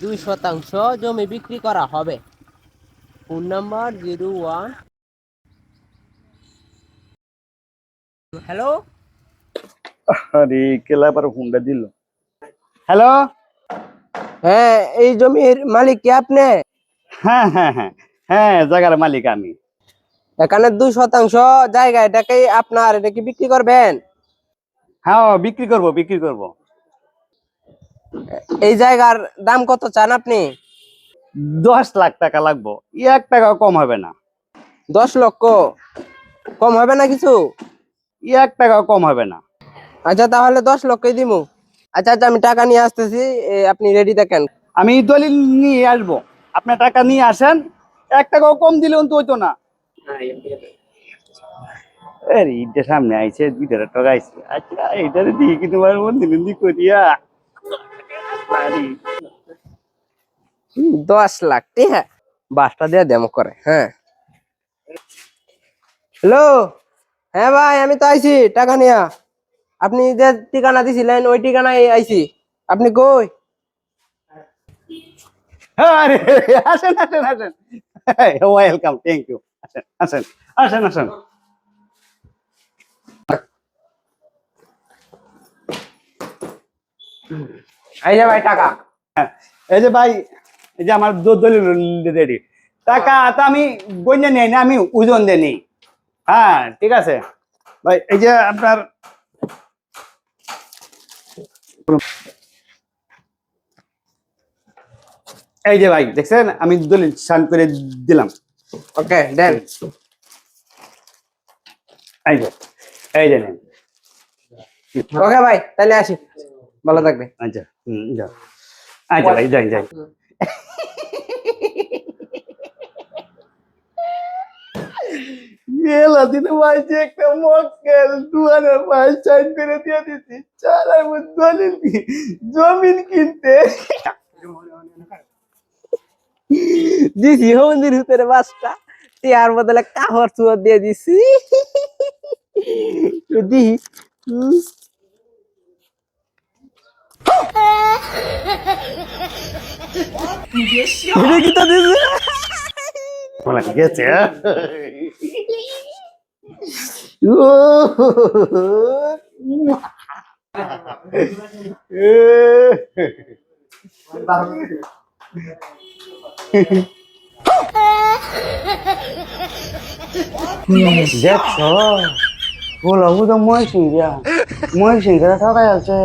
2% জমি বিক্রি করা হবে। Phone number 01। হ্যালো। আরে কেলা আবার ফোনটা দিল। হ্যালো। হ্যাঁ, এই জমির মালিক কি আপনি? হ্যাঁ হ্যাঁ হ্যাঁ হ্যাঁ, জায়গার মালিক আমি। এখানে 2% জায়গা, এটাকে আপনার, এটা কি বিক্রি করবেন? হ্যাঁ, বিক্রি করব বিক্রি করব। এই জায়গার দাম কত চান আপনি? 10 লাখ টাকা লাগবো, 1 টাকাও কম হবে না। 10 লক্ষ কম হবে না কিছু? 1 টাকাও কম হবে না। আচ্ছা, তাহলে 10 লক্ষই দিমু। আচ্ছা আচ্ছা, আমি টাকা নিয়ে আসতেছি, আপনি রেডি থাকেন। আমি দলিল নিয়ে আসবো, আপনার টাকা নিয়ে আসেন। 1 টাকাও কম দিলেও তো হইতো না। আরে ঈদের সামনে আইছে, 2 টাকা আইছে। আচ্ছা এটারে দিয়ে কি তোমার বন্দি করিয়া। আরে 10 লাখ, ঠিক হ্যাঁ, বাসটা দিয়ে দেমো করে। হ্যাঁ, হ্যালো। হ্যাঁ ভাই, আমি তো আইছি টাকা নিয়া। আপনি যে ঠিকানা দিছিলেন ওই ঠিকানায় আইছি। আপনি কই? আরে আসেন আসেন আসেন, ওয়েলকাম, থ্যাংক ইউ। আসেন আসেন আসেন আসেন। এই যে ভাই টাকা। এই যে ভাই, এই যে আমার দলিল রেডি। টাকা তো আমি গঞ্জা নেই না, আমি ওজন দিয়ে নিই। হ্যাঁ ঠিক আছে ভাই, এই যে আপনার, এই যে ভাই দেখছেন, আমি দলিল সাইন করে দিলাম। ওকে দেন। এই যে, এই যে নেন। ওকে ভাই, তাহলে আসি, ভালো থাকবে। আচ্ছা যাও। আচ্ছা ভাই, যাই যাই। মেলা দিনে ভাই যে একটা মক্কেল দুয়ারের ভাই সাইন করে দিয়ে দিছি, চাল আমি দলিল জমিন কিনতে দিছি মন্দির ভিতরে বাসটা, টিয়ার বদলে কাহর চুয়ার দিয়ে দিছি। দি এটা কি তো দিছে? বলা গেছে। দেখছো, বলো তো ময় সিং, ময় সিং ঠকাই আছে।